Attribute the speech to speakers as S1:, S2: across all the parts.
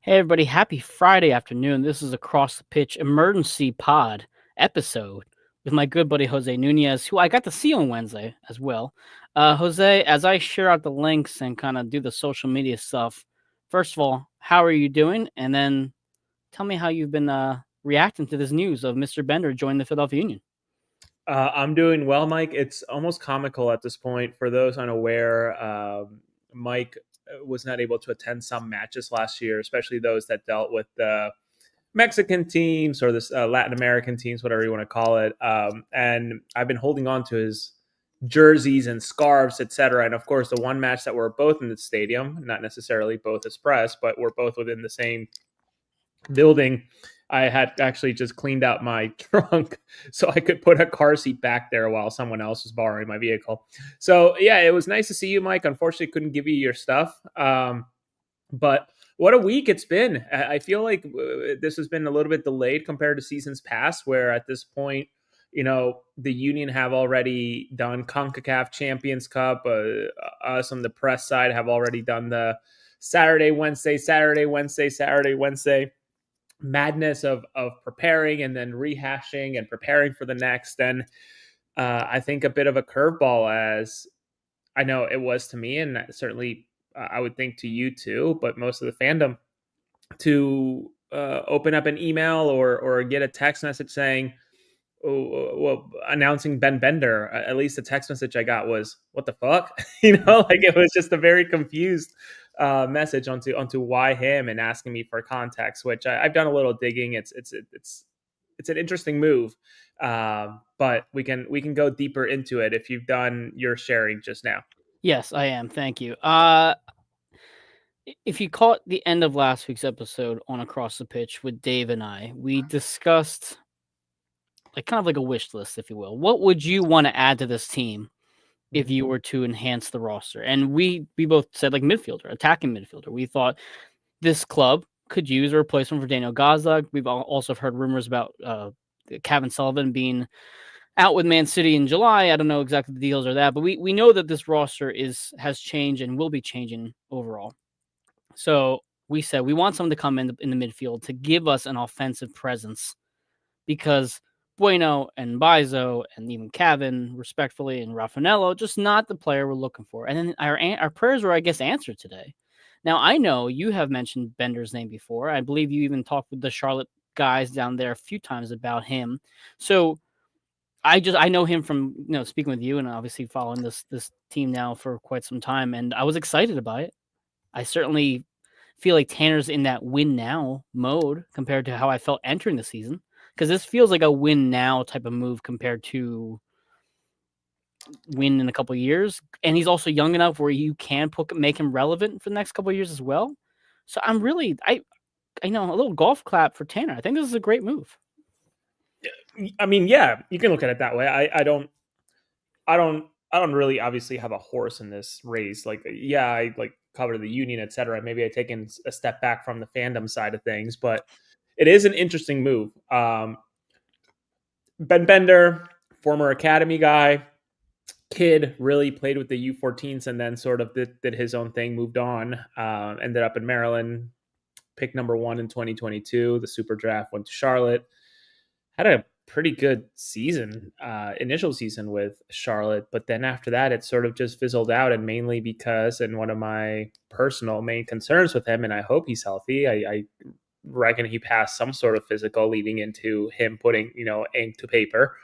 S1: Hey everybody, happy Friday afternoon. This is Across the Pitch emergency pod episode with my good buddy Jose Nunez, who I got to see on Wednesday as well. Jose, as I share out the links and kind of do the social media stuff, first of all, how are you doing? And then tell me how you've been reacting to this news of Mr. Bender joining the Philadelphia Union.
S2: I'm doing well, Mike. It's almost comical at this point. For those unaware, Mike was not able to attend some matches last year, especially those that dealt with the Mexican teams or this Latin American teams, whatever you want to call it. And I've been holding on to his jerseys and scarves, etc. And of course, the one match that we're both in the stadium, not necessarily both as press, but we're both within the same building. I had actually just cleaned out my trunk so I could put a car seat back there while someone else was borrowing my vehicle. So yeah, it was nice to see you, Mike. Unfortunately, couldn't give you your stuff, but what a week it's been. I feel like this has been a little bit delayed compared to seasons past, where at this point, the Union have already done CONCACAF Champions Cup. Us on the press side have already done the Saturday, Wednesday, Saturday, Wednesday, Saturday, Wednesday madness of preparing and then rehashing and preparing for the next. And I think a bit of a curveball, as I know it was to me, and certainly I would think to you too, but most of the fandom, to open up an email or get a text message saying, oh, well, announcing Ben Bender. At least the text message I got was, "What the fuck?" Like it was just a very confused message onto why him, and asking me for context. Which I've done a little digging. It's an interesting move, but we can go deeper into it if you've done your sharing just now.
S1: Yes, I am. Thank you. If you caught the end of last week's episode on Across the Pitch with Dave and I, we discussed like kind of like a wish list, if you will. What would you want to add to this team if you were to enhance the roster? And we both said like midfielder, attacking midfielder. We thought this club could use a replacement for Daniel Gazdag. We've also heard rumors about Kevin Sullivan being out with Man City in July. I don't know exactly the deals or that, but we know that this roster has changed and will be changing overall. So we said we want someone to come in the midfield to give us an offensive presence because Bueno and Bizo and even Kevin, respectfully, and Raffanello, just not the player we're looking for. And then our prayers were, I guess, answered today. Now, I know you have mentioned Bender's name before. I believe you even talked with the Charlotte guys down there a few times about him. So I know him from speaking with you and obviously following this team now for quite some time, and I was excited about it. I certainly feel like Tanner's in that win now mode compared to how I felt entering the season. Because this feels like a win now type of move compared to win in a couple of years. And he's also young enough where you can make him relevant for the next couple of years as well. So I'm really I know a little golf clap for Tanner. I think this is a great move.
S2: I mean, yeah, you can look at it that way. I don't really obviously have a horse in this race. Like, yeah, I like cover the Union, etc. Maybe I taken a step back from the fandom side of things, but it is an interesting move. Ben Bender, former academy guy, kid, really played with the U14s and then sort of did his own thing, moved on, ended up in Maryland, pick number one in 2022. The super draft went to Charlotte. Had a pretty good season, initial season with Charlotte, but then after that, it sort of just fizzled out, and mainly because, and one of my personal main concerns with him, and I hope he's healthy. I reckon he passed some sort of physical leading into him putting, ink to paper,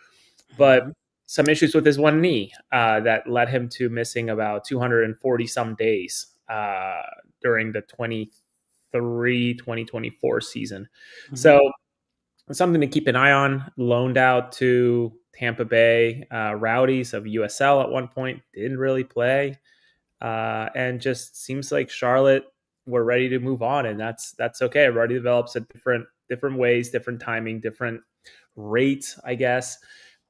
S2: but some issues with his one knee that led him to missing about 240 some days during the 2024 season.
S1: Mm-hmm.
S2: So something to keep an eye on. Loaned out to Tampa Bay Rowdies of USL at one point, didn't really play, and just seems like Charlotte were ready to move on, and that's okay. Everybody develops at different ways, different timing, different rates, I guess.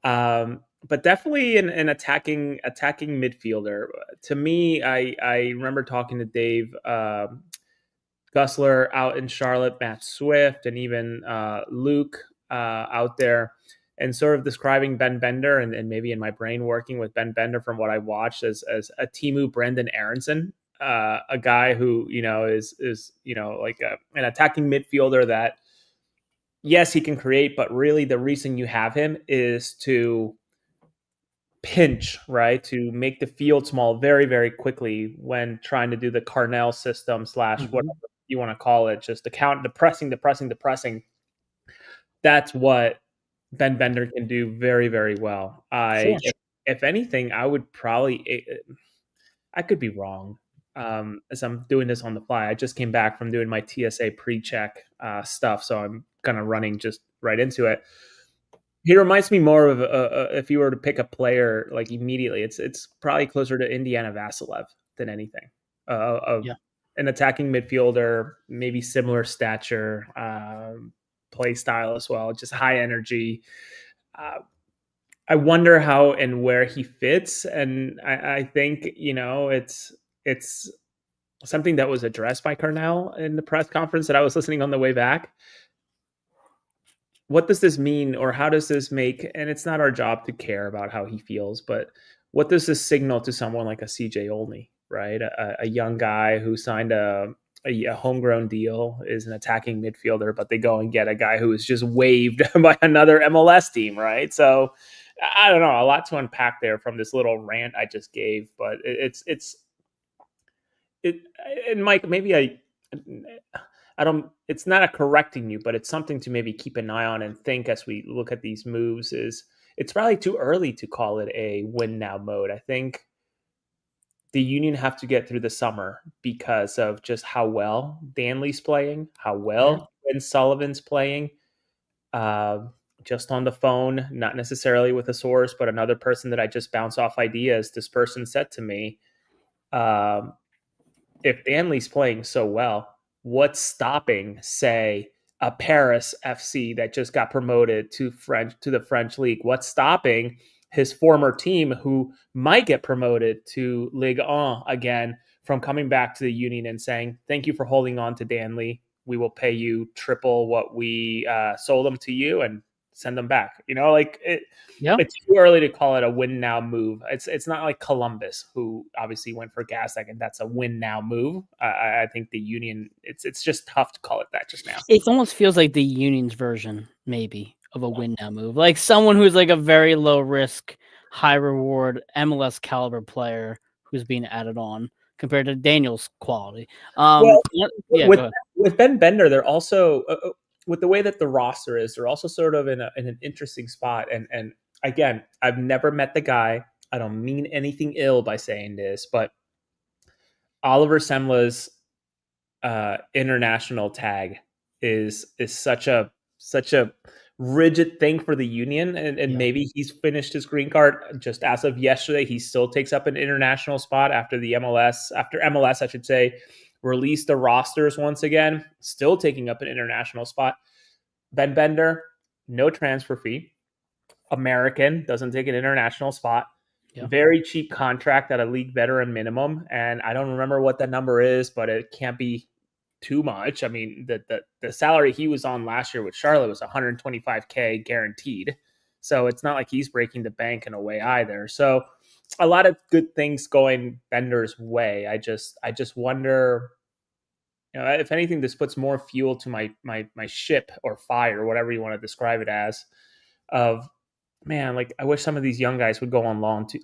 S2: But definitely an attacking midfielder. To me, I remember talking to Dave Gussler out in Charlotte, Matt Swift, and even Luke out there, and sort of describing Ben Bender, and maybe in my brain working with Ben Bender from what I watched as a Timu Brendan Aronson a guy who is like an attacking midfielder that yes he can create, but really the reason you have him is to pinch, right, to make the field small very very quickly when trying to do the Carnell system slash whatever you want to call it, just the pressing. That's what Ben Bender can do very, very well.
S1: Sure.
S2: If anything, I would probably, I could be wrong, as I'm doing this on the fly. I just came back from doing my TSA pre-check stuff, so I'm kind of running just right into it. He reminds me more of if you were to pick a player like immediately, it's probably closer to Indiana Vasilev than anything. Of
S1: Yeah.
S2: an attacking midfielder, maybe similar stature, play style as well, just high energy. Uh, I wonder how and where he fits, and I think it's something that was addressed by Carnell in the press conference that I was listening on the way back. What does this mean, or how does this make? And it's not our job to care about how he feels, but what does this signal to someone like a CJ Olney, right? A young guy who signed a homegrown deal, is an attacking midfielder, but they go and get a guy who is just waived by another MLS team, right? So I don't know, a lot to unpack there from this little rant I just gave, but it and Mike, maybe I don't, it's not a correcting you, but it's something to maybe keep an eye on and think as we look at these moves. Is it's probably too early to call it a win now mode. I think the Union have to get through the summer because of just how well Danley's playing, how well Ben Sullivan's playing. Just on the phone, not necessarily with a source, but another person that I just bounce off ideas. This person said to me, if Danley's playing so well, what's stopping, say, a Paris FC that just got promoted to the French league? What's stopping his former team, who might get promoted to Ligue 1 again, from coming back to the Union and saying, thank you for holding on to Danley. We will pay you triple what we sold them to you and send them back. It's too early to call it a win now move. It's not like Columbus, who obviously went for Gasek, and that's a win now move. I think the Union, it's just tough to call it that just now.
S1: It almost feels like the Union's version, maybe, of a win now move. Like someone who's like a very low risk, high reward MLS caliber player who's being added on compared to Daniel's quality.
S2: Well,
S1: Yeah,
S2: with
S1: go ahead.
S2: with Ben Bender, they're also with the way that the roster is, they're also sort of in an interesting spot. And again, I've never met the guy. I don't mean anything ill by saying this, but Oliver Semla's international tag is such a rigid thing for the Union, and maybe he's finished his green card just as of yesterday. He still takes up an international spot after MLS, I should say, released the rosters once again, still taking up an international spot. Ben Bender, no transfer fee, American, doesn't take an international spot. Very cheap contract at a league veteran minimum, and I don't remember what that number is, but it can't be too much. I mean, the salary he was on last year with Charlotte was $125K guaranteed, so it's not like he's breaking the bank in a way either. So a lot of good things going Bender's way. I just wonder, if anything, this puts more fuel to my ship or fire, whatever you want to describe it as. Of man, like I wish some of these young guys would go on loan to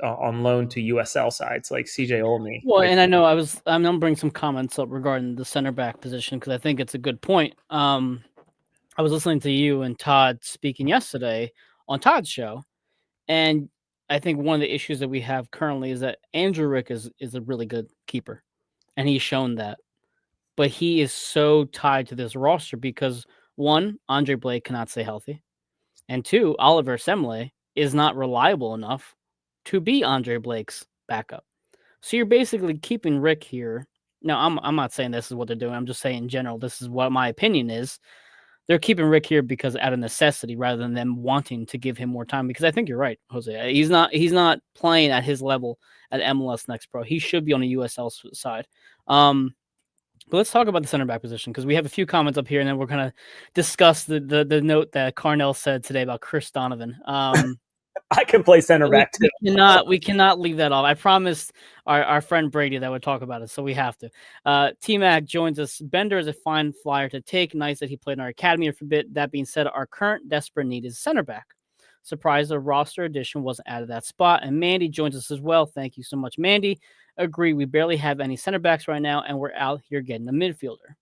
S2: USL sides like CJ Olney.
S1: Well, and I know I'm gonna bring some comments up regarding the center back position because I think it's a good point. I was listening to you and Todd speaking yesterday on Todd's show, and I think one of the issues that we have currently is that Andrew Rick is a really good keeper, and he's shown that. But he is so tied to this roster because one, Andre Blake cannot stay healthy, and two, Oliver Semle is not reliable enough to be Andre Blake's backup. So you're basically keeping Rick here. No, I'm not saying this is what they're doing. I'm just saying in general, this is what my opinion is. They're keeping Rick here because out of necessity rather than them wanting to give him more time. Because I think you're right, Jose. He's not playing at his level at MLS Next Pro. He should be on the USL side. But let's talk about the center back position because we have a few comments up here, and then we're going to discuss the note that Carnell said today about Chris Donovan.
S2: I can play center
S1: We,
S2: back too.
S1: we cannot leave that off. I promised our friend Brady that would talk about it, so we have to. T-Mac joins us. Bender is a fine flyer to take. Nice that he played in our academy for a bit. That being said, our current desperate need is center back. Surprised the roster addition wasn't added that spot. And Mandy joins us as well. Thank you so much, Mandy. Agree, we barely have any center backs right now, and we're out here getting a midfielder.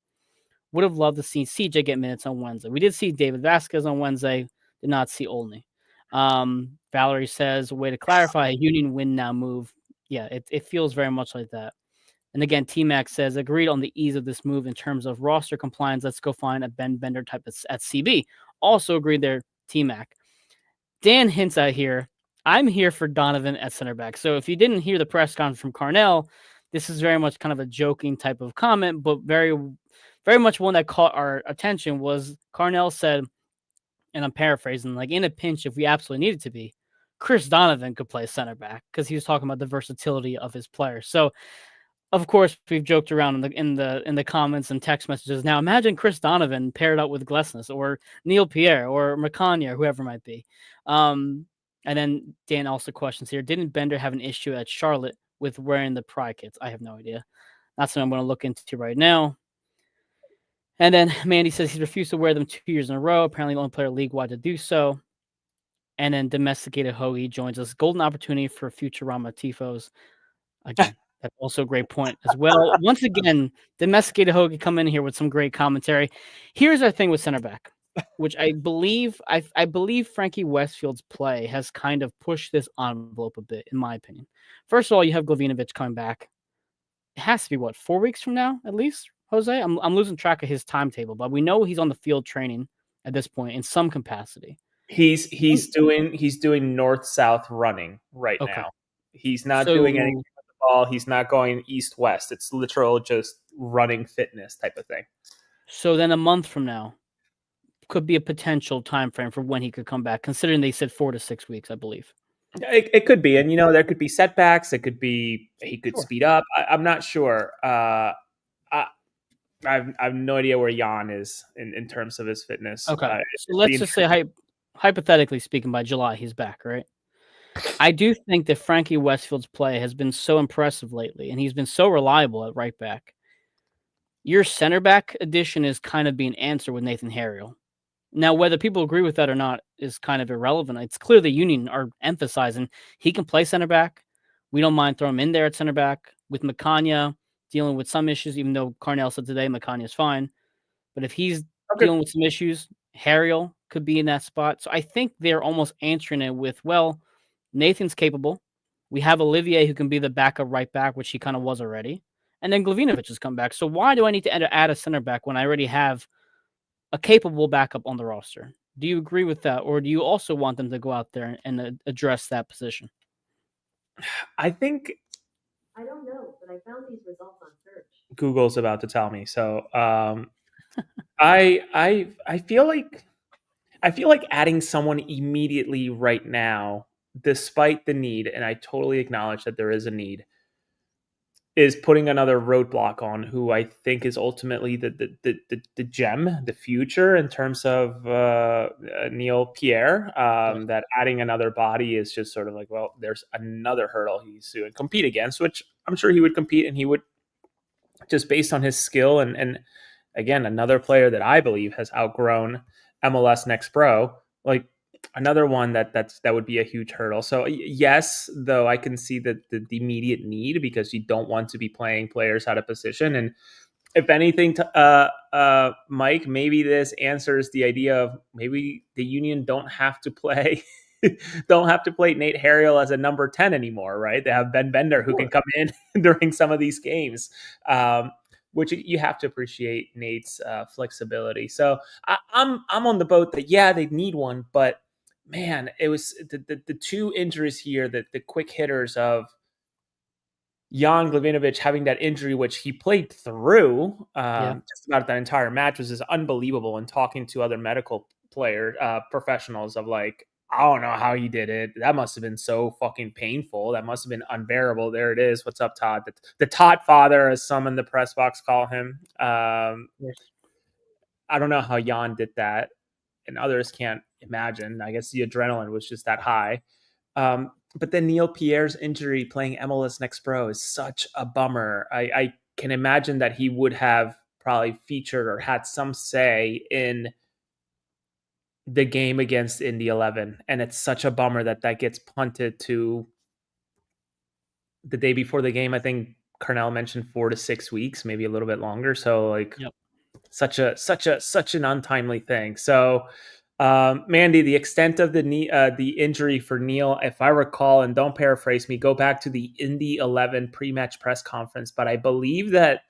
S1: Would have loved to see CJ get minutes on Wednesday. We did see David Vasquez on Wednesday. Did not see Olney. Valerie says, way to clarify, a Union win now move. Yeah, it feels very much like that. And again, T-Mac says, agreed on the ease of this move in terms of roster compliance. Let's go find a Ben Bender type at CB. Also agreed there, T-Mac. Dan hints out here, I'm here for Donovan at center back. So if you didn't hear the press conference from Carnell, this is very much kind of a joking type of comment, but very, very much one that caught our attention was Carnell said, and I'm paraphrasing, like in a pinch, if we absolutely needed to be, Chris Donovan could play center back because he was talking about the versatility of his players. So of course, we've joked around in the comments and text messages. Now, imagine Chris Donovan paired up with Glesnes or Neil Pierre or Macania, whoever it might be. And then Dan also questions here: didn't Bender have an issue at Charlotte with wearing the Pride kits? I have no idea. That's what I'm going to look into right now. And then Mandy says he's refused to wear them 2 years in a row. Apparently, the only player league wide to do so. And then Domesticated Hoagie joins us. Golden opportunity for Futurama tifos. Again, that's also a great point as well. Once again, Domesticated Hoagie come in here with some great commentary. Here's our thing with center back, which I believe Frankie Westfield's play has kind of pushed this envelope a bit, in my opinion. First of all, you have Glavinovic coming back. It has to be what, 4 weeks from now, at least, Jose? I'm losing track of his timetable, but we know he's on the field training at this point in some capacity.
S2: He's doing north south running right
S1: Okay.
S2: now. He's not doing anything
S1: So
S2: with the ball. He's not going east west. It's literal just running fitness type of thing.
S1: so then a month from now could be a potential time frame for when he could come back, considering they said 4 to 6 weeks, I believe.
S2: It could be, and there could be setbacks. It could be he could
S1: Sure.
S2: speed up. I'm not sure. I have no idea where Jan is in terms of his fitness.
S1: Okay. So let's just say, hypothetically speaking, by July, he's back, right? I do think that Frankie Westfield's play has been so impressive lately, and he's been so reliable at right back. Your center back addition is kind of being answered with Nathan Harriel. Now, whether people agree with that or not is kind of irrelevant. It's clear the Union are emphasizing he can play center back. We don't mind throwing him in there at center back with Macania dealing with some issues, even though Carnell said today Macania's fine. But if he's dealing with some issues, Harriel could be in that spot. So I think they're almost answering it with, well, Nathan's capable. We have Olivier who can be the backup right back, which he kind of was already. And then Glavinovic has come back. So why do I need to add a center back when I already have a capable backup on the roster? Do you agree with that? Or do you also want them to go out there and address that position?
S2: I think
S3: I don't know, but I found these results on search.
S2: Google's about to tell me. So I feel like adding someone immediately right now, despite the need, and I totally acknowledge that there is a need, is putting another roadblock on who I think is ultimately the gem, the future in terms of Neil Pierre. That adding another body is just sort of like, well, there's another hurdle he's to compete against, which I'm sure he would compete, and he would, just based on his skill and again, another player that I believe has outgrown MLS Next Pro, like another one that would be a huge hurdle. So yes, though I can see the immediate need, because you don't want to be playing players out of position. And if anything, Mike, maybe this answers the idea of maybe the Union don't have to play Nate Harriel as a number 10 anymore, right? They have Ben Bender who can come in during some of these games. Which you have to appreciate Nate's flexibility. So I'm on the boat that, yeah, they need one, but man, it was the two injuries here, the quick hitters of Jan Glavinovic having that injury, which he played through just about that entire match, was just unbelievable. And talking to other medical professionals of like, I don't know how he did it. That must have been so fucking painful. That must have been unbearable. There it is. What's up, Todd? The Todd father, as some in the press box call him.
S1: Yes.
S2: I don't know how Jan did that, and others can't imagine. I guess the adrenaline was just that high. But then Neil Pierre's injury playing MLS Next Pro is such a bummer. I can imagine that he would have probably featured or had some say in the game against Indy 11. And it's such a bummer that that gets punted to the day before the game. I think Carnell mentioned 4 to 6 weeks, maybe a little bit longer. So like
S1: Yep.
S2: such an untimely thing. So Mandy, the extent of the injury for Neil, if I recall, and don't paraphrase me, go back to the Indy 11 pre-match press conference, but I believe that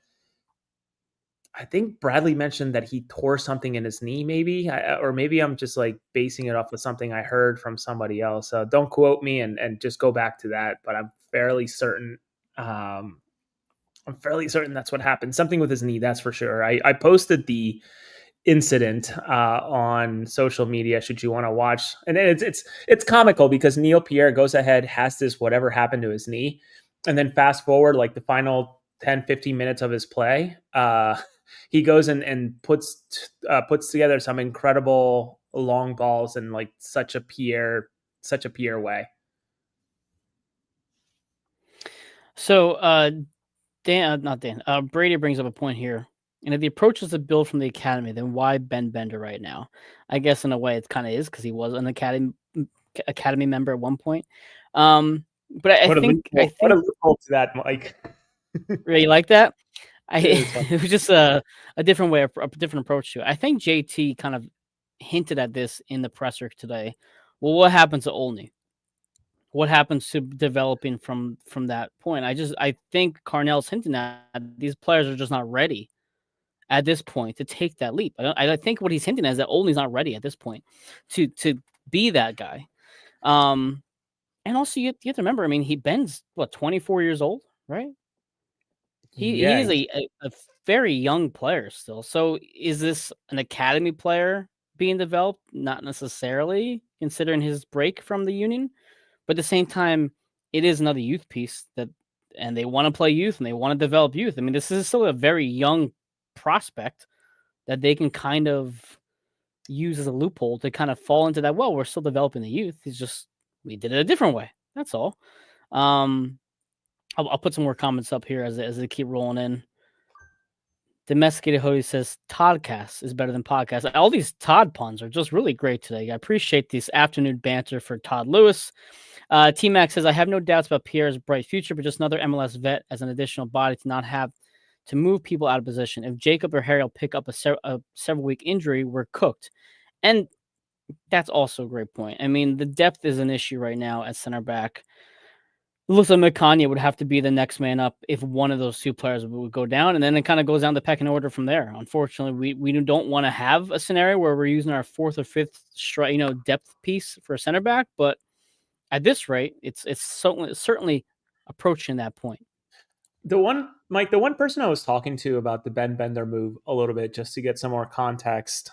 S2: I think Bradley mentioned that he tore something in his knee, maybe, or maybe I'm just like basing it off of something I heard from somebody else. So don't quote me and just go back to that. But I'm fairly certain. I'm fairly certain that's what happened. Something with his knee, that's for sure. I posted the incident on social media. Should you want to watch? And it's comical because Neil Pierre goes ahead, has this whatever happened to his knee, and then fast forward like the final 10, 15 minutes of his play. He goes and puts together some incredible long balls in like such a Pierre way.
S1: So not Dan. Brady brings up a point here. And if the approach is to build from the academy, then why Ben Bender right now? I guess in a way it kind of is because he was an academy member at one point. But I think
S2: what a loophole to that, Mike.
S1: Really like that?
S2: It
S1: It was just a different way, a different approach to it. I think JT kind of hinted at this in the presser today. Well, what happens to Olney? What happens to developing from that point? I think Carnell's hinting at these players are just not ready at this point to take that leap. I think what he's hinting at is that Olney's not ready at this point to be that guy. And also you have to remember, I mean, Ben's 24 years old, right? He is a very young player still. So is this an academy player being developed? Not necessarily, considering his break from the Union. But at the same time, it is another youth piece and they want to play youth and they want to develop youth. I mean, this is still a very young prospect that they can kind of use as a loophole to kind of fall into that. Well, we're still developing the youth. It's just we did it a different way. That's all. I'll put some more comments up here as they keep rolling in. Domesticated Hoodie says Toddcast is better than podcast. All these Todd puns are just really great today. I appreciate this afternoon banter for Todd Lewis. T-Mac says, I have no doubts about Pierre's bright future, but just another MLS vet as an additional body to not have to move people out of position. If Jacob or Harry will pick up a several-week injury, we're cooked. And that's also a great point. I mean, the depth is an issue right now at center back. It looks like McConaughey would have to be the next man up if one of those two players would go down, and then it kind of goes down the pecking order from there. Unfortunately, we don't want to have a scenario where we're using our fourth or fifth depth piece for a center back, but at this rate, it's certainly approaching that point.
S2: The one person I was talking to about the Ben Bender move a little bit, just to get some more context,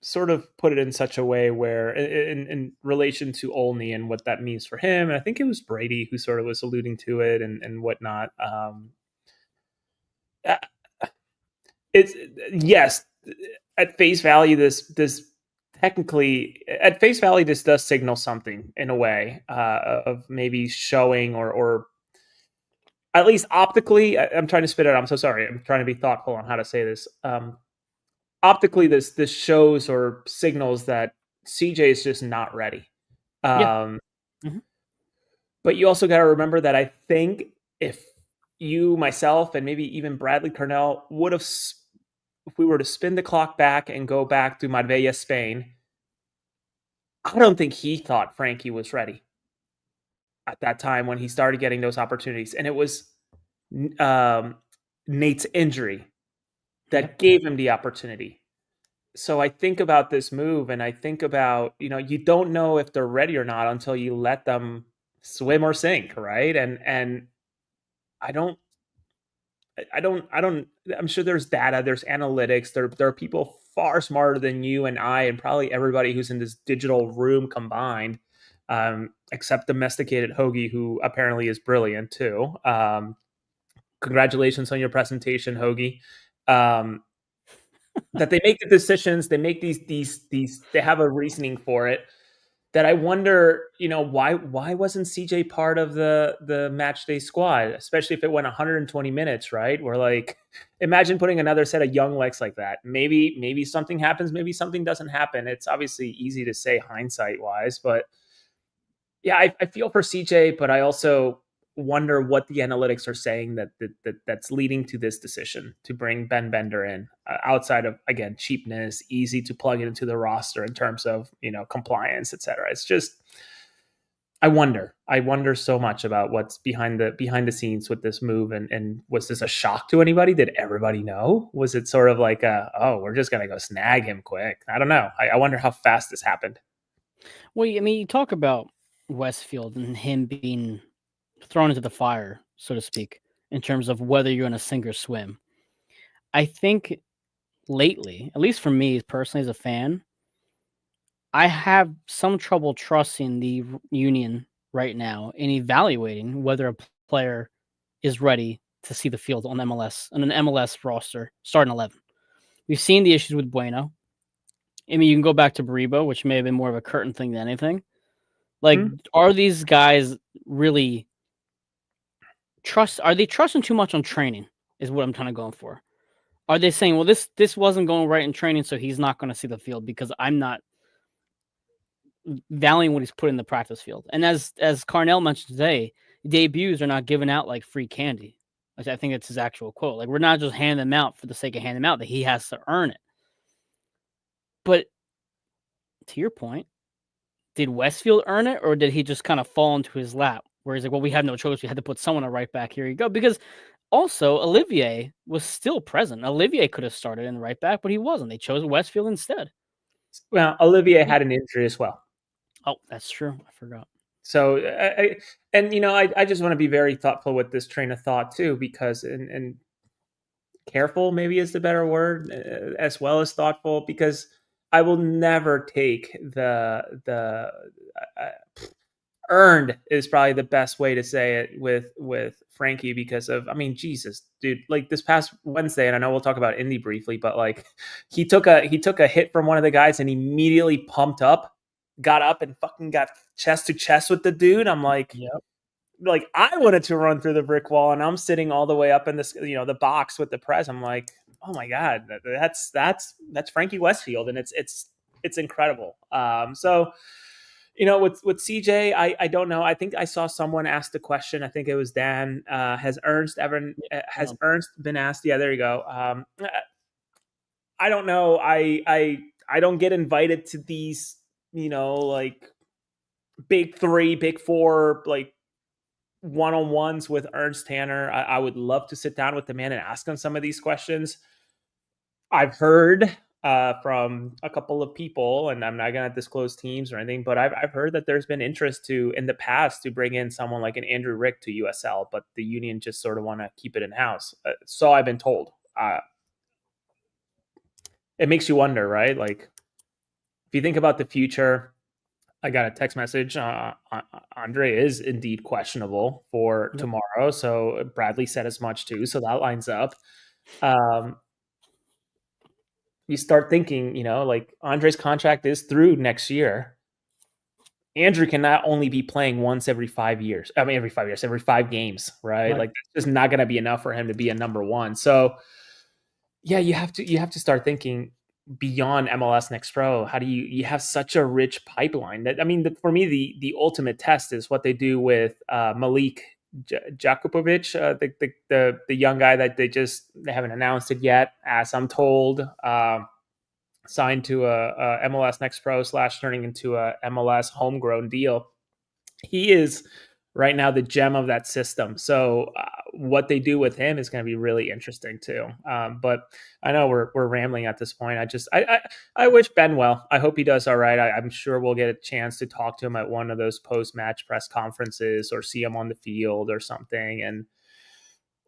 S2: sort of put it in such a way where in relation to Olney and what that means for him. And I think it was Brady who sort of was alluding to it and whatnot. It's yes, at face value, this technically at face value, this does signal something in a way of maybe showing or at least optically. I'm trying to spit it out. I'm so sorry. I'm trying to be thoughtful on how to say this. Optically, this shows or signals that CJ is just not ready.
S1: Mm-hmm.
S2: But you also got to remember that I think if you, myself, and maybe even Bradley Carnell would have, if we were to spin the clock back and go back to Marbella, Spain, I don't think he thought Frankie was ready at that time when he started getting those opportunities. And it was Nate's injury that gave him the opportunity. So I think about this move and I think about, you don't know if they're ready or not until you let them swim or sink, right? And I'm sure there's data, there's analytics, there are people far smarter than you and I and probably everybody who's in this digital room combined, except domesticated Hoagie, who apparently is brilliant too. Congratulations on your presentation, Hoagie. That they make the decisions, they make these they have a reasoning for it. that I wonder, why wasn't CJ part of the match day squad, especially if it went 120 minutes, right? We're like, imagine putting another set of young legs like that. Maybe something happens, maybe something doesn't happen. It's obviously easy to say hindsight wise, but yeah, I feel for CJ, but I also wonder what the analytics are saying that's leading to this decision to bring Ben Bender in, outside of, again, cheapness, easy to plug it into the roster in terms of compliance, etc. It's just, I wonder so much about what's behind the scenes with this move, and was this a shock to anybody? Did everybody know? Was it sort of like we're just gonna go snag him quick? I don't know. I wonder how fast this happened.
S1: Well, I mean, you talk about Westfield and him being thrown into the fire, so to speak, in terms of whether you're going to sink or swim. I think lately, at least for me personally as a fan, I have some trouble trusting the Union right now in evaluating whether a player is ready to see the field on an MLS roster, starting 11. We've seen the issues with Bueno. I mean, you can go back to Baribo, which may have been more of a curtain thing than anything. Like, are these guys really are they trusting too much on training is what I'm kind of going for. Are they saying, well, this wasn't going right in training, so he's not going to see the field because I'm not valuing what he's put in the practice field? And as Carnell mentioned today, debuts are not given out like free candy. I think it's his actual quote. Like, we're not just handing them out for the sake of handing them out, that he has to earn it. But to your point, did Westfield earn it, or did he just kind of fall into his lap where he's like, well, we have no choice. We had to put someone on right back. Here you go. Because also, Olivier was still present. Olivier could have started in the right back, but he wasn't. They chose Westfield instead.
S2: Well, Olivier had an injury as well.
S1: Oh, that's true. I forgot.
S2: So, I just want to be very thoughtful with this train of thought too, because and careful maybe is the better word, as well as thoughtful, because I will never take the earned is probably the best way to say it with Frankie, because of, I mean, Jesus, dude, like this past Wednesday, and I know we'll talk about Indy briefly, but like he took a hit from one of the guys and immediately pumped up, got up and fucking got chest to chest with the dude. I'm like,
S1: yep.
S2: Like I wanted to run through the brick wall, and I'm sitting all the way up in this, the box with the press. I'm like, oh my God, that's Frankie Westfield. And it's incredible. So, with CJ, I don't know. I think I saw someone ask the question. I think it was Dan. Has Ernst been asked? Yeah, there you go. I don't know. I don't get invited to these, like big three, big four, like one-on-ones with Ernst Tanner. I would love to sit down with the man and ask him some of these questions. I've heard from a couple of people, and I'm not going to disclose teams or anything, but I've heard that there's been interest in the past to bring in someone like an Andrew Rick to USL, but the Union just sort of want to keep it in house. So I've been told. It makes you wonder, right? Like, if you think about the future, I got a text message. Andre is indeed questionable for tomorrow. So Bradley said as much too. So that lines up. You start thinking, like Andre's contract is through next year. Andrew can not only be playing once every 5 years. I mean, every 5 years, every 5 games, right? Like that's just not going to be enough for him to be a number one. So yeah, you have to start thinking beyond MLS Next Pro. How do you have such a rich pipeline? That, I mean, for me, the ultimate test is what they do with Malik Jakupovic, the young guy that they haven't announced it yet, as I'm told, signed to a MLS Next Pro / turning into a MLS homegrown deal. He is right now the gem of that system. So what they do with him is going to be really interesting too. But I know we're rambling at this point. I wish Ben well. I hope he does all right. I'm sure we'll get a chance to talk to him at one of those post-match press conferences or see him on the field or something. And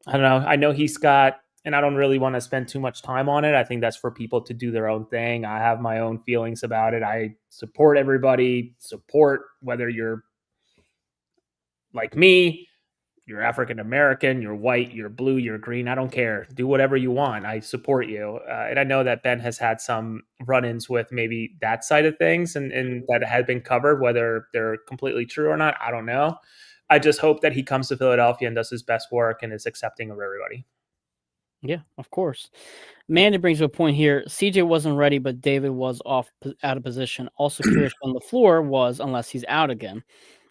S2: I don't know. I know he's got, and I don't really want to spend too much time on it. I think that's for people to do their own thing. I have my own feelings about it. I support everybody, whether you're like me, you're African American, you're white, you're blue, you're green. I don't care. Do whatever you want. I support you. And I know that Ben has had some run-ins with maybe that side of things, and that had been covered. Whether they're completely true or not, I don't know. I just hope that he comes to Philadelphia and does his best work and is accepting of everybody.
S1: Yeah, of course. Mandy brings up a point here. CJ wasn't ready, but David was out of position. Also curious when LaFleur was, unless he's out again.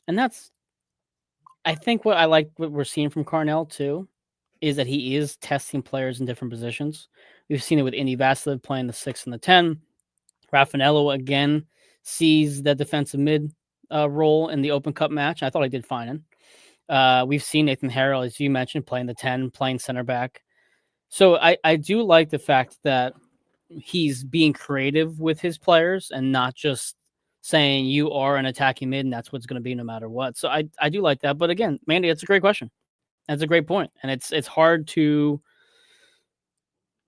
S1: And that's, I think, what I like what we're seeing from Carnell too, is that he is testing players in different positions. We've seen it with Indy Vasiliev playing the 6 and the 10. Raffanello again sees the defensive mid role in the Open Cup match. I thought he did fine in. We've seen Nathan Harrell, as you mentioned, playing the 10, playing center back. So I do like the fact that he's being creative with his players and not just saying you are an attacking mid and that's what's going to be no matter what. So I do like that. But again, Mandy, that's a great question. That's a great point. And it's hard to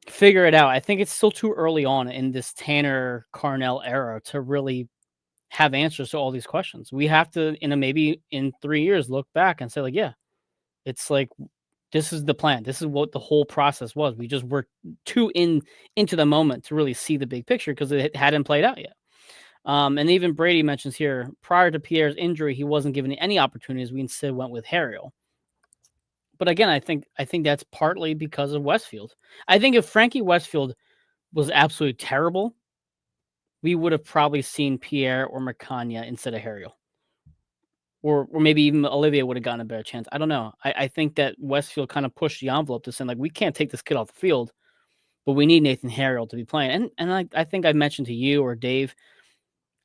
S1: figure it out. I think it's still too early on in this Tanner Carnell era to really have answers to all these questions. We have to, maybe in 3 years, look back and say, like, yeah, it's like this is the plan. This is what the whole process was. We just were too into the moment to really see the big picture because it hadn't played out yet. And even Brady mentions here, prior to Pierre's injury, he wasn't given any opportunities. We instead went with Harriel. But again, I think that's partly because of Westfield. I think if Frankie Westfield was absolutely terrible, we would have probably seen Pierre or Mercania instead of Harriel. Or maybe even Olivia would have gotten a better chance. I don't know. I think that Westfield kind of pushed the envelope to saying, like, we can't take this kid off the field, but we need Nathan Harrell to be playing. And I think I mentioned to you or Dave,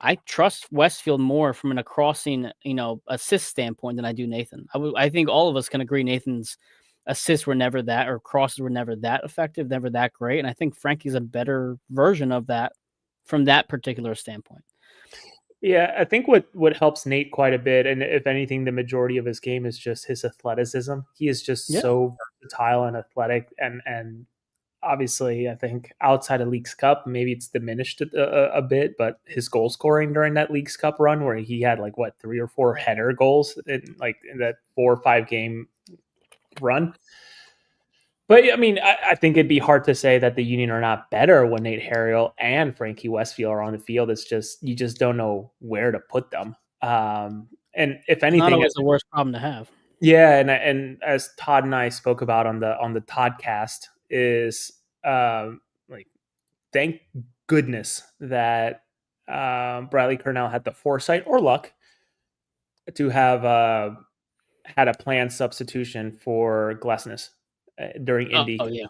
S1: I trust Westfield more from a crossing, assist standpoint than I do Nathan. I think all of us can agree Nathan's assists were never that, or crosses were never that effective, never that great. And I think Frankie's a better version of that from that particular standpoint.
S2: Yeah, I think what helps Nate quite a bit, and if anything, the majority of his game is just his athleticism. He is just so versatile and athletic, and obviously, I think outside of Leagues Cup, maybe it's diminished a bit, but his goal scoring during that Leagues Cup run, where he had 3 or 4 header goals in that 4 or 5 game run. But I mean, I think it'd be hard to say that the Union are not better when Nate Harriel and Frankie Westfield are on the field. It's just you just don't know where to put them. And if anything,
S1: not always the worst problem to have.
S2: Yeah, and as Todd and I spoke about on the Toddcast, is thank goodness that Bradley Cornell had the foresight or luck to have had a planned substitution for Glesnes during Indy.
S1: Oh yeah.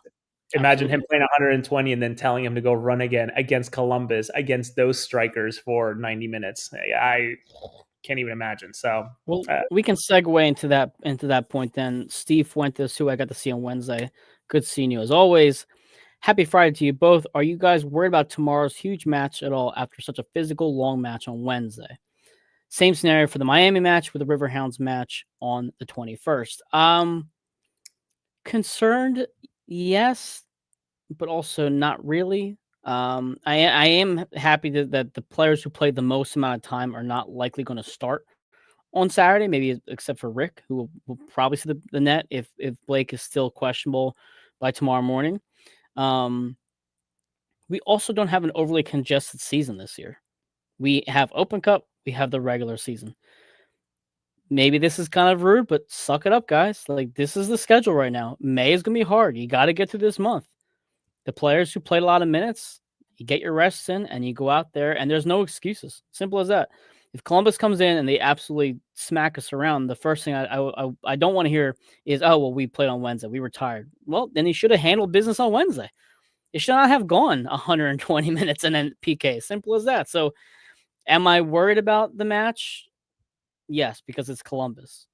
S2: Imagine
S1: Absolutely.
S2: him playing 120 and then telling him to go run again against Columbus, against those strikers for 90 minutes. I can't even imagine. So,
S1: well, we can segue into that point then. Steve Fuentes, who I got to see on Wednesday. Good seeing you as always. Happy Friday to you both. Are you guys worried about tomorrow's huge match at all after such a physical long match on Wednesday? Same scenario for the Miami match with the Riverhounds match on the 21st. Concerned, yes, but also not really. I am happy that the players who played the most amount of time are not likely going to start on Saturday, maybe except for Rick, who will probably see the net if Blake is still questionable by tomorrow morning. We also don't have an overly congested season this year. We have Open Cup, we have the regular season. Maybe this is kind of rude, but suck it up, guys. Like, this is the schedule right now. May is going to be hard. You got to get through this month. The players who played a lot of minutes, you get your rests in and you go out there, and there's no excuses. Simple as that. If Columbus comes in and they absolutely smack us around, the first thing I don't want to hear is, oh, well, we played on Wednesday. We were tired. Well, then he should have handled business on Wednesday. It should not have gone 120 minutes and then PK. Simple as that. So am I worried about the match? Yes, because it's Columbus.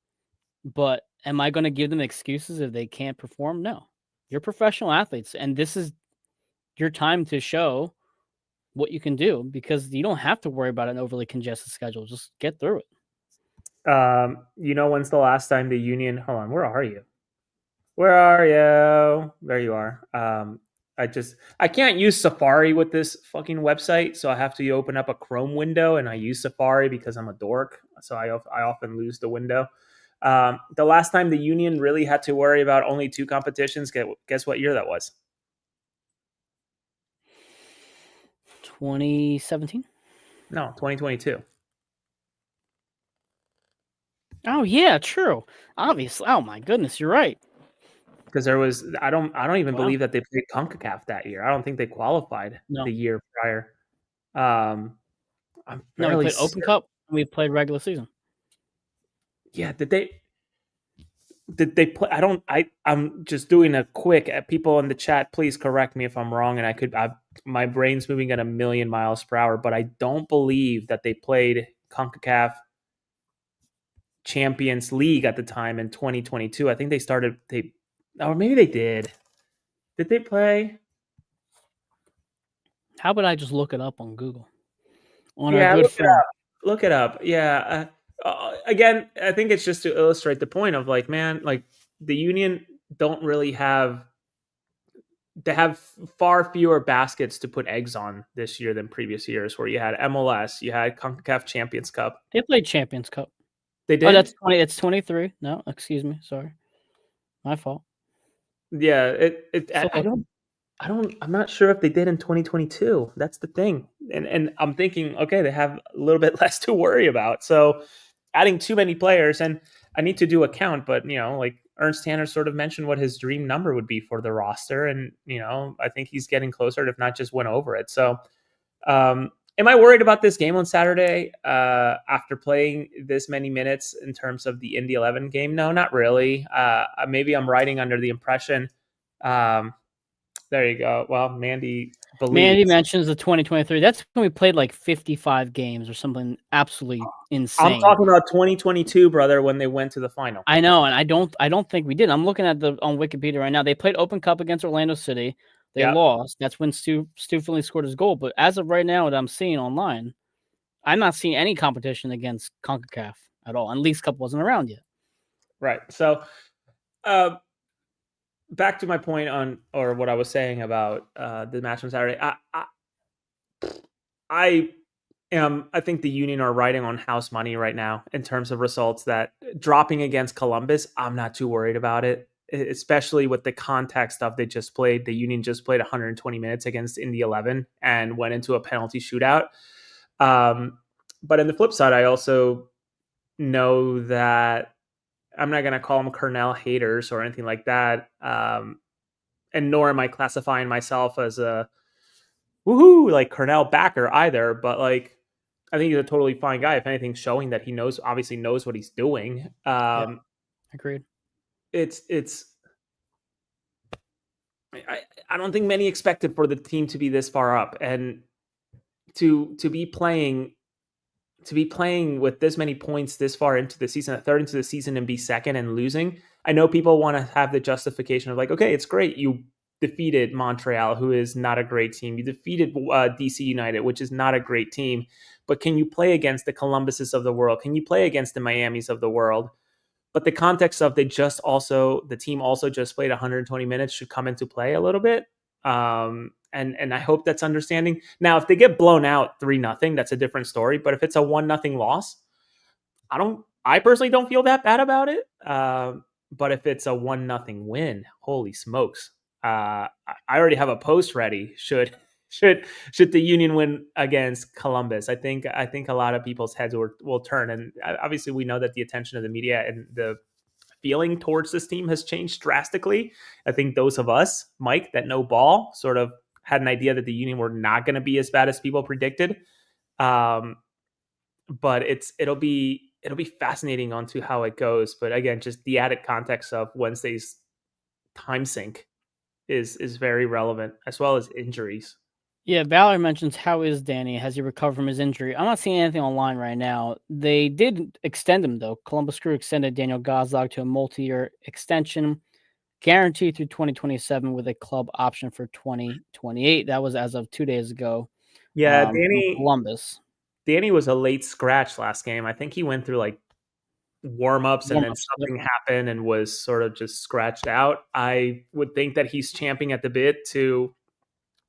S1: But am I going to give them excuses if they can't perform? No. You're professional athletes, and this is your time to show what you can do because you don't have to worry about an overly congested schedule. Just get through it.
S2: When's the last time the Union? Hold on, where are you? Where are you? There you are. I can't use Safari with this fucking website, so I have to open up a Chrome window, and I use Safari because I'm a dork, so I often lose the window. The last time the Union really had to worry about only 2 competitions, guess what year that was?
S1: 2017.
S2: No, 2022.
S1: Oh yeah, true. Obviously. Oh my goodness, you're right.
S2: Because there was I don't even
S1: Wow.
S2: believe that they played CONCACAF that year. I don't think they qualified
S1: No.
S2: the year prior. I'm
S1: No, we
S2: fairly
S1: played Open Cup. And we played regular season.
S2: Yeah, did they play? I'm just doing a quick. People in the chat, please correct me if I'm wrong. And my brain's moving at a million miles per hour, but I don't believe that they played CONCACAF Champions League at the time in 2022. I think or maybe they did. Did they play?
S1: How about I just look it up on Google? On our
S2: Yeah,
S1: good friend.
S2: look it up. Yeah. Again, I think it's just to illustrate the point of like, man, like the Union don't really have. They have far fewer baskets to put eggs on this year than previous years, where you had MLS, you had CONCACAF Champions Cup.
S1: They played Champions Cup.
S2: They
S1: Oh,
S2: did.
S1: that's 20. It's 23. No, excuse me. Sorry, my fault.
S2: Yeah.
S1: So
S2: I'm not sure if they did in 2022. That's the thing. And I'm thinking, okay, they have a little bit less to worry about. So adding too many players, and I need to do a count, but like Ernst Tanner sort of mentioned what his dream number would be for the roster. And, I think he's getting closer, if not just went over it. So am I worried about this game on Saturday after playing this many minutes in terms of the Indy 11 game? No, not really. Maybe I'm riding under the impression. There you go. Well, Mandy believes.
S1: mentions the 2023. That's when we played like 55 games or something absolutely insane.
S2: I'm talking about 2022, brother, when they went to the final.
S1: I know, and I don't think we did. I'm looking at on Wikipedia right now. They played Open Cup against Orlando City. They lost. That's when Stu Finley scored his goal. But as of right now, what I'm seeing online, I'm not seeing any competition against CONCACAF at all. And Leagues Cup wasn't around yet.
S2: Right. So, back to my point or what I was saying about the match on Saturday. I think the Union are riding on house money right now in terms of results. That dropping against Columbus, I'm not too worried about it, especially with the context of they just played. The Union just played 120 minutes against Indy 11 and went into a penalty shootout. But on the flip side, I also know that I'm not going to call them Cornell haters or anything like that. And nor am I classifying myself as a woohoo, like Cornell backer either. But like, I think he's a totally fine guy. If anything, showing that he obviously knows what he's doing.
S1: Agreed.
S2: I don't think many expected for the team to be this far up and to be playing with this many points this far into the season, a third into the season, and be second and losing. I know people want to have the justification of like, okay, it's great. You defeated Montreal, who is not a great team. You defeated DC United, which is not a great team. But can you play against the Columbuses of the world? Can you play against the Miamis of the world? But the context of the team also just played 120 minutes should come into play a little bit. And I hope that's understanding. Now, if they get blown out 3-0, that's a different story. But if it's a 1-0 loss, I personally don't feel that bad about it. But if it's a 1-0 win, holy smokes. I already have a post ready. Should the Union win against Columbus, I think a lot of people's heads will turn. And obviously we know that the attention of the media and the feeling towards this team has changed drastically. I think those of us, Mike, that know ball sort of had an idea that the Union were not going to be as bad as people predicted. But it'll be fascinating onto how it goes. But again, just the added context of Wednesday's time sink is very relevant, as well as injuries.
S1: Yeah, Valerie mentions, how is Danny? Has he recovered from his injury? I'm not seeing anything online right now. They did extend him, though. Columbus Crew extended Daniel Gazdag to a multi-year extension, guaranteed through 2027 with a club option for 2028. That was as of 2 days ago.
S2: Yeah,
S1: Columbus.
S2: Danny was a late scratch last game. I think he went through like warm-ups and then something happened and was sort of just scratched out. I would think that he's champing at the bit to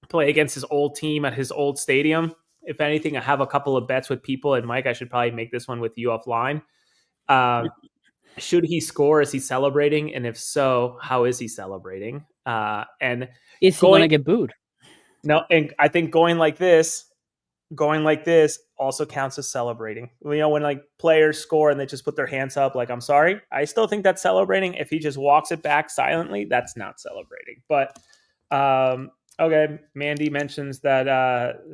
S2: play against his old team at his old stadium. If anything, I have a couple of bets with people, and Mike, I should probably make this one with you offline. should he score? Is he celebrating? And if so, how is he celebrating? And
S1: Is he going to get booed?
S2: No, and I think going like this also counts as celebrating. When like players score and they just put their hands up, like, I'm sorry, I still think that's celebrating. If he just walks it back silently, that's not celebrating. But okay, Mandy mentions that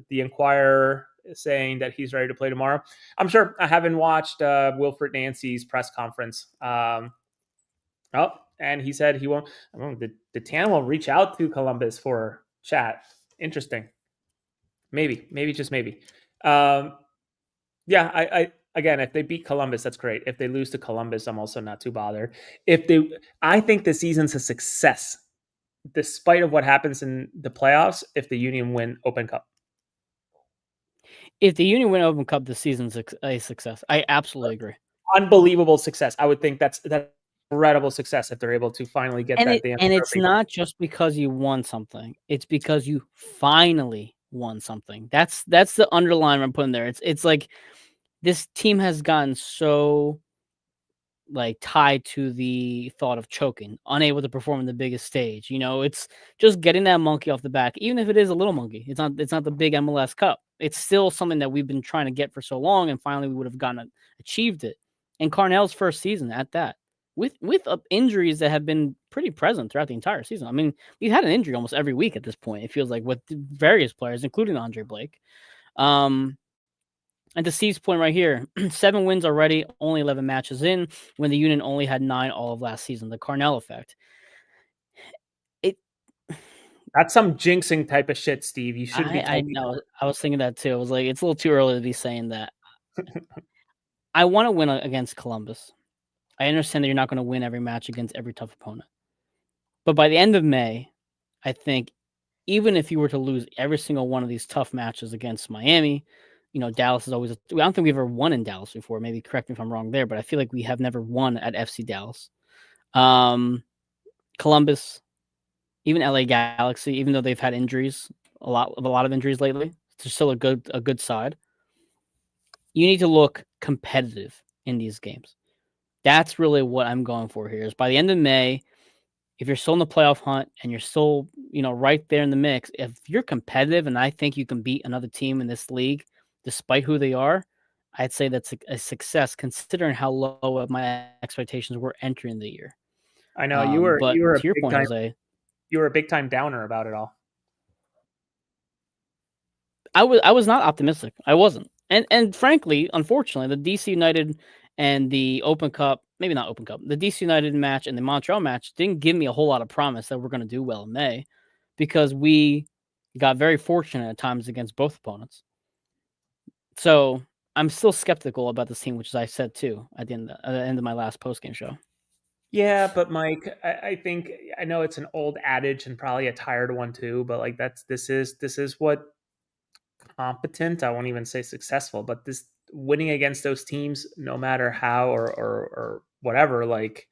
S2: the Inquirer is saying that he's ready to play tomorrow. I'm sure. I haven't watched Wilfred Nancy's press conference. And he said he won't. The Tan will reach out to Columbus for chat. Interesting. Maybe just maybe. Yeah, I again, if they beat Columbus, that's great. If they lose to Columbus, I'm also not too bothered. I think the season's a success, despite of what happens in the playoffs. If the Union win Open Cup,
S1: If the Union win Open Cup this season's a success. I absolutely agree.
S2: Unbelievable success. I would think that's incredible success if they're able to finally get that damn
S1: and it's
S2: trophy.
S1: not just because you won something. It's because you finally won something. That's the underline I'm putting there. It's like this team has gotten so like tied to the thought of choking, unable to perform in the biggest stage. It's just getting that monkey off the back, even if it is a little monkey. It's not the big MLS Cup. It's still something that we've been trying to get for so long, and finally we would have achieved it. And Carnell's first season at that, with injuries that have been pretty present throughout the entire season. I mean, we've had an injury almost every week at this point. It feels like with various players, including Andre Blake. And to Steve's point right here, 7 wins already, only 11 matches in, when the Union only had 9 all of last season. The Carnell effect.
S2: That's some jinxing type of shit, Steve. You shouldn't be.
S1: I know. I was thinking that too. I was like, it's a little too early to be saying that. I want to win against Columbus. I understand that you're not going to win every match against every tough opponent. But by the end of May, I think even if you were to lose every single one of these tough matches against Miami, Dallas is always. I don't think we've ever won in Dallas before. Maybe correct me if I'm wrong there, but I feel like we have never won at FC Dallas. Columbus, even LA Galaxy, even though they've had injuries, a lot of injuries lately, it's still a good side. You need to look competitive in these games. That's really what I'm going for here. Is by the end of May, if you're still in the playoff hunt and you're still, right there in the mix, if you're competitive and I think you can beat another team in this league, despite who they are, I'd say that's a success considering how low my expectations were entering the year.
S2: I know you were
S1: to your point, Jose.
S2: You were a big time downer about it all.
S1: I was not optimistic. I wasn't. And frankly, unfortunately, the DC United and the Open Cup, maybe not Open Cup, the DC United match and the Montreal match didn't give me a whole lot of promise that we're going to do well in May, because we got very fortunate at times against both opponents. So I'm still skeptical about this team, which is I said too at the end of my last postgame show.
S2: Yeah, but Mike, I think I know it's an old adage and probably a tired one too, but like this is what competent, I won't even say successful, but this winning against those teams, no matter how or whatever, like,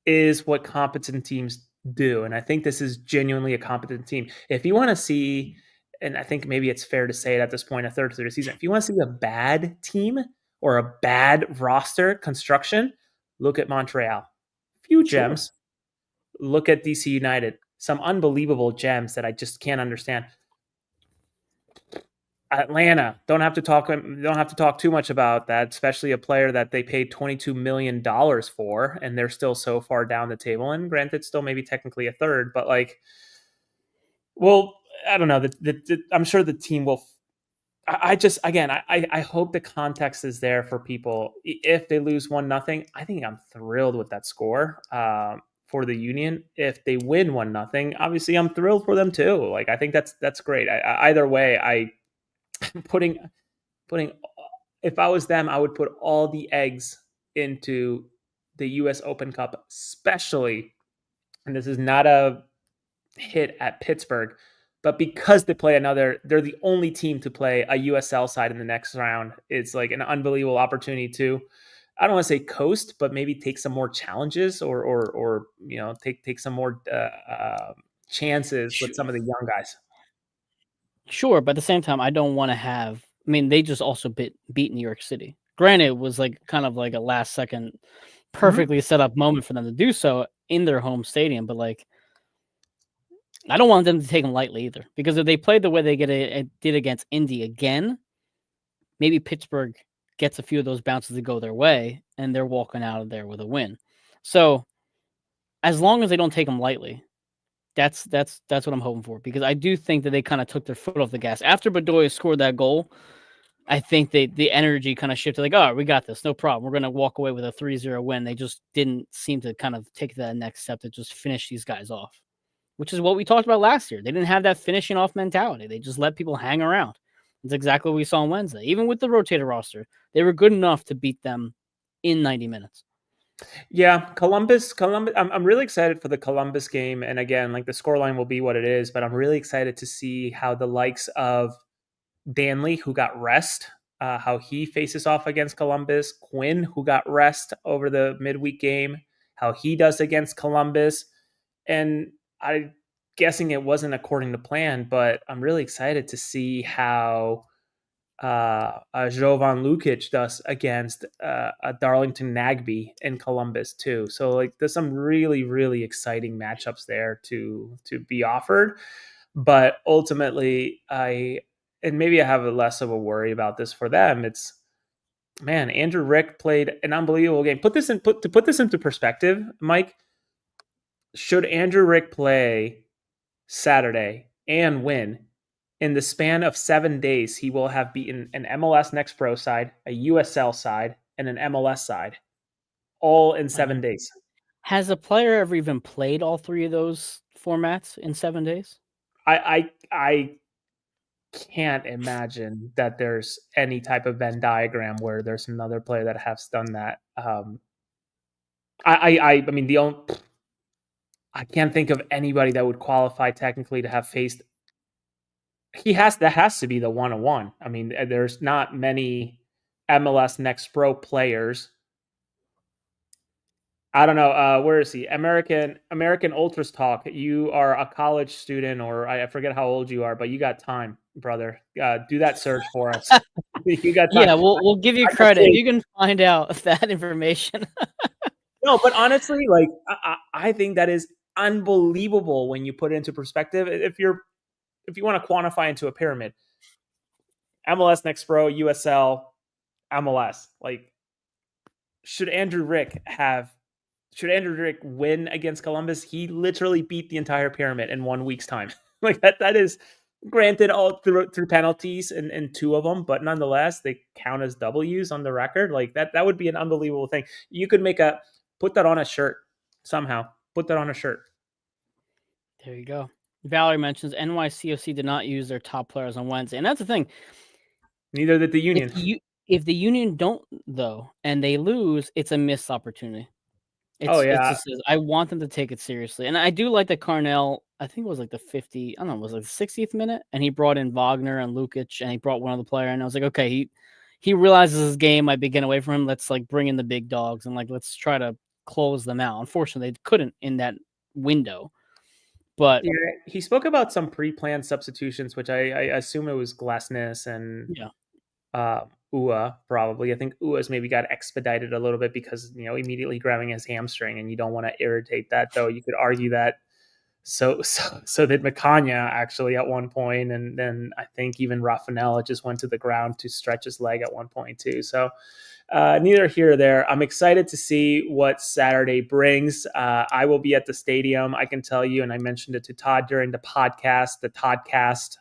S2: is what competent teams do. And I think this is genuinely a competent team. If you want to see, and I think maybe it's fair to say it at this point, a third through the season, if you want to see a bad team or a bad roster construction, look at Montreal. Few gems. Sure. Look at DC United. Some unbelievable gems that I just can't understand. Atlanta, don't have to talk too much about that, especially a player that they paid $22 million for, and they're still so far down the table. And granted, still maybe technically a third, but like, well, I don't know. I'm sure the team will. I hope the context is there for people. If they lose 1-0, I think I'm thrilled with that score for the Union. If they win 1-0, obviously I'm thrilled for them too. Like, I think that's great. Either way, putting if I was them, I would put all the eggs into the US Open Cup, especially, and this is not a hit at Pittsburgh, but because they're the only team to play a USL side in the next round. It's like an unbelievable opportunity to, I don't want to say coast, but maybe take some more challenges or take some more chances with some of the young guys.
S1: Sure, but at the same time, I don't want to have. I mean, they just also beat New York City. Granted, it was like kind of like a last second perfectly set up moment for them to do so in their home stadium. But like, I don't want them to take them lightly either, because if they play the way they did against Indy again, maybe Pittsburgh gets a few of those bounces to go their way, and they're walking out of there with a win. So as long as they don't take them lightly, that's what I'm hoping for, because I do think that they kind of took their foot off the gas after Bedoya scored that goal. I think the energy kind of shifted, like, oh, we got this, no problem. We're going to walk away with a 3-0 win. They just didn't seem to kind of take that next step to just finish these guys off, which is what we talked about last year. They didn't have that finishing off mentality. They just let people hang around. That's exactly what we saw on Wednesday. Even with the rotated roster, they were good enough to beat them in 90 minutes.
S2: Yeah, Columbus. I'm really excited for the Columbus game. And again, like, the scoreline will be what it is, but I'm really excited to see how the likes of Danley, who got rest, how he faces off against Columbus. Quinn, who got rest over the midweek game, how he does against Columbus. And I'm guessing it wasn't according to plan, but I'm really excited to see how Jovan Lukic does against a Darlington Nagbe in Columbus too. So like, there's some really, really exciting matchups there to be offered. But ultimately, maybe I have less of a worry about this for them. It's, man, Andrew Rick played an unbelievable game. Put this into perspective, Mike. Should Andrew Rick play Saturday and win, in the span of 7 days, he will have beaten an MLS Next Pro side, a USL side, and an MLS side, all in 7 days.
S1: Has a player ever even played all three of those formats in 7 days?
S2: I can't imagine that there's any type of Venn diagram where there's another player that has done that. I mean, I can't think of anybody that would qualify technically to have faced. That has to be the 1-on-1. I mean, there's not many MLS Next Pro players. I don't know. Where is he? American Ultras Talk. You are a college student, or I forget how old you are, but you got time, brother. Do that search for us. You got time.
S1: Yeah, we'll give you credit. You can find out that information.
S2: No, but honestly, like, I think that is unbelievable when you put it into perspective. If you want to quantify into a pyramid, MLS Next Pro, USL, MLS. Like, should Andrew Rick win against Columbus? He literally beat the entire pyramid in 1 week's time. Like, that is, granted, all through penalties in two of them, but nonetheless, they count as W's on the record. Like, that would be an unbelievable thing. You could put that on a shirt somehow. Put that on a shirt.
S1: There you go. Valerie mentions NYCFC did not use their top players on Wednesday, and that's the thing.
S2: Neither did the Union.
S1: If the Union don't, though, and they lose, it's a missed opportunity. I want them to take it seriously. And I do like that Carnell, I think it was like the 50, I don't know, it was like the 60th minute, and he brought in Wagner and Lukic, and he brought one other player, and I was like, okay, he realizes his game might be getting away from him. Let's like bring in the big dogs and like let's try to close them out. Unfortunately, they couldn't in that window. But
S2: yeah, he spoke about some pre-planned substitutions, which I assume it was Glasness and Ua, probably. I think Ua's maybe got expedited a little bit because, immediately grabbing his hamstring, and you don't want to irritate that, though. You could argue that so did Macania actually at one point, and then I think even Raffanella just went to the ground to stretch his leg at one point too. So neither here or there. I'm excited to see what Saturday brings. I will be at the stadium, I can tell you, and I mentioned it to Todd during the podcast, the Toddcast.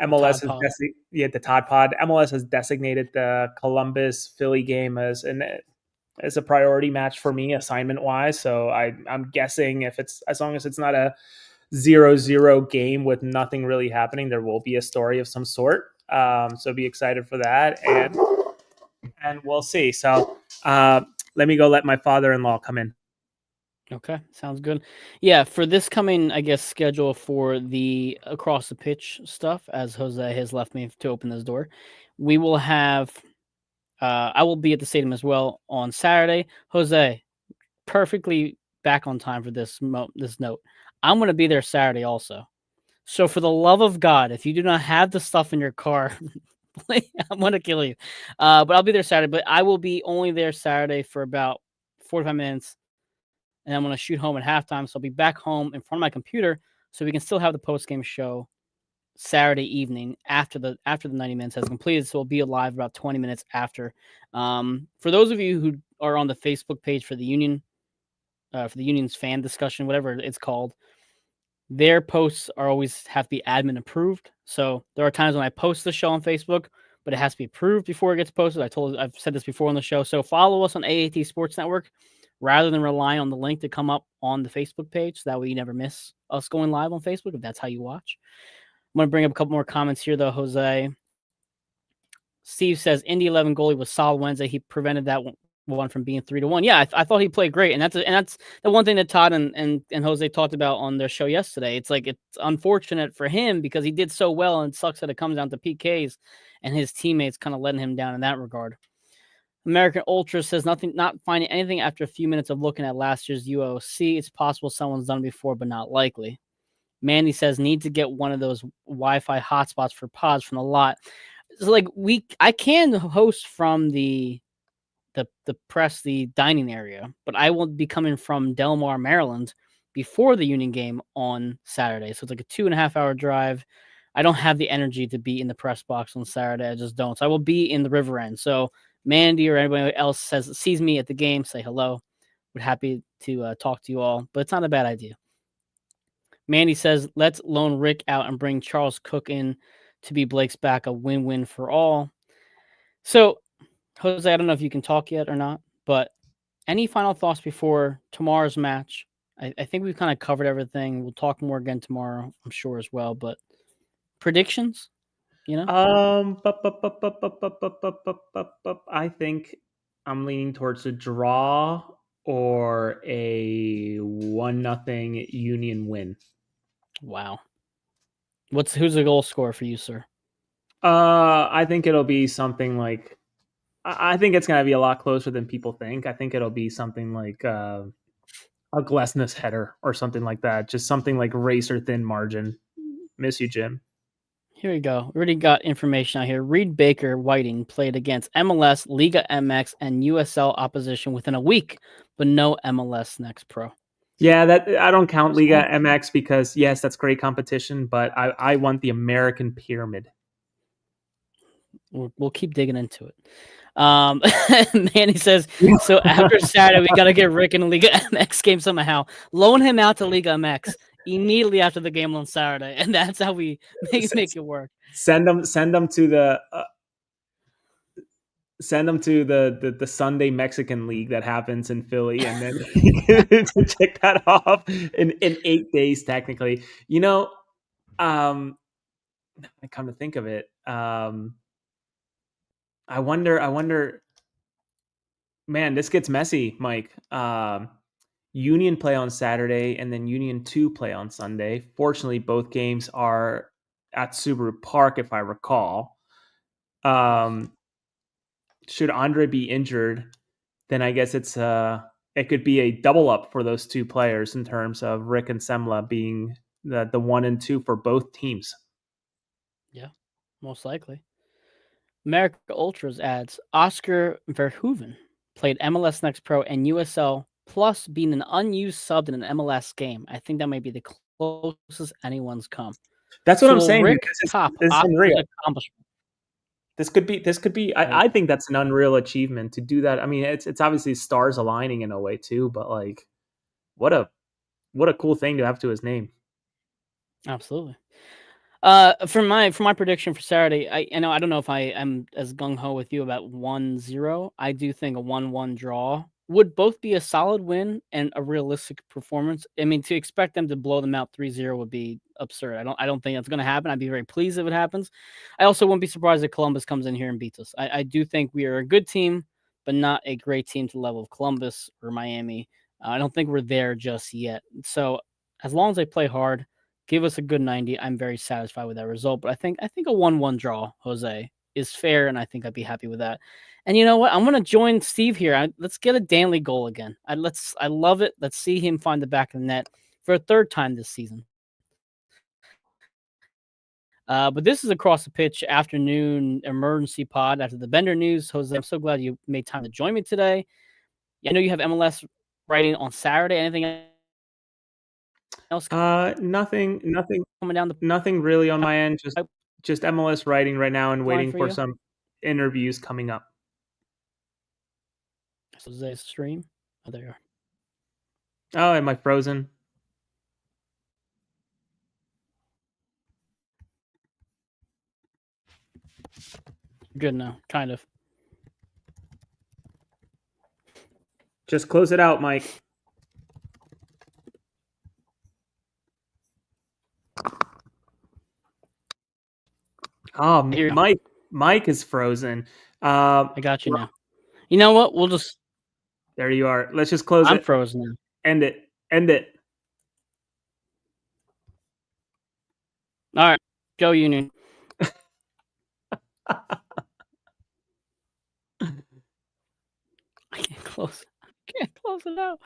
S2: MLS the Todd Pod. MLS has designated the Columbus Philly game as a priority match for me, assignment wise. So I'm guessing as long as it's not a 0-0 game with nothing really happening, there will be a story of some sort. So be excited for that, and we'll see. So let me go let my father-in-law come in.
S1: Okay, sounds good. Yeah, for this coming, I guess, schedule for the across the pitch stuff, as Jose has left me to open this door, we will have, I will be at the stadium as well on Saturday. Jose, perfectly back on time for this note. I'm going to be there Saturday also. So for the love of God, if you do not have the stuff in your car, I'm going to kill you. But I'll be there Saturday, but I will be only there Saturday for about 45 minutes, and I'm going to shoot home at halftime. So I'll be back home in front of my computer so we can still have the post-game show Saturday evening after the 90 minutes has completed. So we'll be live about 20 minutes after. For those of you who are on the Facebook page for the Union's fan discussion, whatever it's called, their posts are always have to be admin approved. So there are times when I post the show on Facebook, but it has to be approved before it gets posted. I've said this before on the show. So follow us on AAT Sports Network rather than relying on the link to come up on the Facebook page. So that way you never miss us going live on Facebook if that's how you watch. I'm going to bring up a couple more comments here, though, Jose. Steve says, Indy 11 goalie was solid Wednesday. He prevented that one from being 3-1. Yeah, I thought he played great. And that's the one thing that Todd and Jose talked about on their show yesterday. It's like it's unfortunate for him because he did so well, and it sucks that it comes down to PKs and his teammates kind of letting him down in that regard. American Ultra says not finding anything after a few minutes of looking at last year's UOC. It's possible someone's done before, but not likely. Mandy says need to get one of those Wi-Fi hotspots for pods from the lot. So like I can host from the dining area, but I will be coming from Del Mar, Maryland before the Union game on Saturday. So it's like a 2.5 hour drive. I don't have the energy to be in the press box on Saturday. I just don't. So I will be in the River End. So Mandy or anybody else sees me at the game, say hello. Would happy to talk to you all, but it's not a bad idea. Mandy says, let's loan Rick out and bring Charles Cook in to be Blake's back, a win-win for all. So, Jose, I don't know if you can talk yet or not, but any final thoughts before tomorrow's match? I think we've kind of covered everything. We'll talk more again tomorrow, I'm sure, as well. But predictions,
S2: I think I'm leaning towards a draw or a 1-0 Union win.
S1: Wow. Who's the goal scorer for you, sir?
S2: I think it'll be something like I think it's going to be a lot closer than people think. I think it'll be something like a Glesnes header or something like that. Just something like racer thin margin. Miss you, Jim.
S1: Here we go. We already got information out here. Reed Baker Whiting played against MLS, Liga MX, and USL opposition within a week, but no MLS Next Pro.
S2: Yeah, that I don't count Liga MX because yes, that's great competition, but I want the American pyramid.
S1: We'll keep digging into it. Manny says, so after Saturday, we got to get Rick in a Liga MX game somehow. Loan him out to Liga MX immediately after the game on Saturday, and that's how we make it work.
S2: Send them to the the Sunday Mexican League that happens in Philly, and then to check that off in 8 days technically. I come to think of it, I wonder. Man, this gets messy, Mike. Union play on Saturday, and then Union 2 play on Sunday. Fortunately, both games are at Subaru Park, if I recall. Should Andre be injured, then I guess it could be a double up for those two players in terms of Rick and Semla being the 1 and 2 for both teams.
S1: Yeah, most likely. America Ultras adds Oscar Verhoeven played MLS Next Pro and USL, plus being an unused sub in an MLS game. I think that might be the closest anyone's come.
S2: That's what I'm saying.
S1: Rick top
S2: unreal.
S1: Accomplishment.
S2: This could be. I think that's an unreal achievement to do that. I mean, it's obviously stars aligning in a way too, but like, what a cool thing to have to his name.
S1: Absolutely. For my prediction for Saturday, I don't know if I am as gung ho with you about 1-0. I do think a 1-1 draw would both be a solid win and a realistic performance. I mean, to expect them to blow them out 3-0 would be absurd. I don't think that's going to happen. I'd be very pleased if it happens. I also wouldn't be surprised if Columbus comes in here and beats us. I do think we are a good team, but not a great team to the level of Columbus or Miami. I don't think we're there just yet. So as long as they play hard, give us a good 90. I'm very satisfied with that result. But I think a 1-1 draw, Jose, is fair, and I think I'd be happy with that. And you know what? I'm going to join Steve here. Let's get a Danley goal again. I love it. Let's see him find the back of the net for a third time this season. But this is Across the Pitch afternoon emergency pod after the Bender news. Jose, I'm so glad you made time to join me today. I know you have MLS writing on Saturday. Anything else
S2: Nothing
S1: coming down the
S2: nothing really on my end.
S1: pipe
S2: Just MLS writing right now and
S1: line
S2: waiting
S1: for
S2: for
S1: you?
S2: some interviews coming up.
S1: Jose's stream? Oh, there you are.
S2: Oh, am I frozen?
S1: Good now, kind of.
S2: Just close it out, Mike. Oh,
S1: Here.
S2: Mike is frozen.
S1: I got you now. You know what? We'll just.
S2: There you are. Let's just close
S1: I'm
S2: it.
S1: frozen now.
S2: End it. End it.
S1: All right, go Union. I can't close. I can't close it out.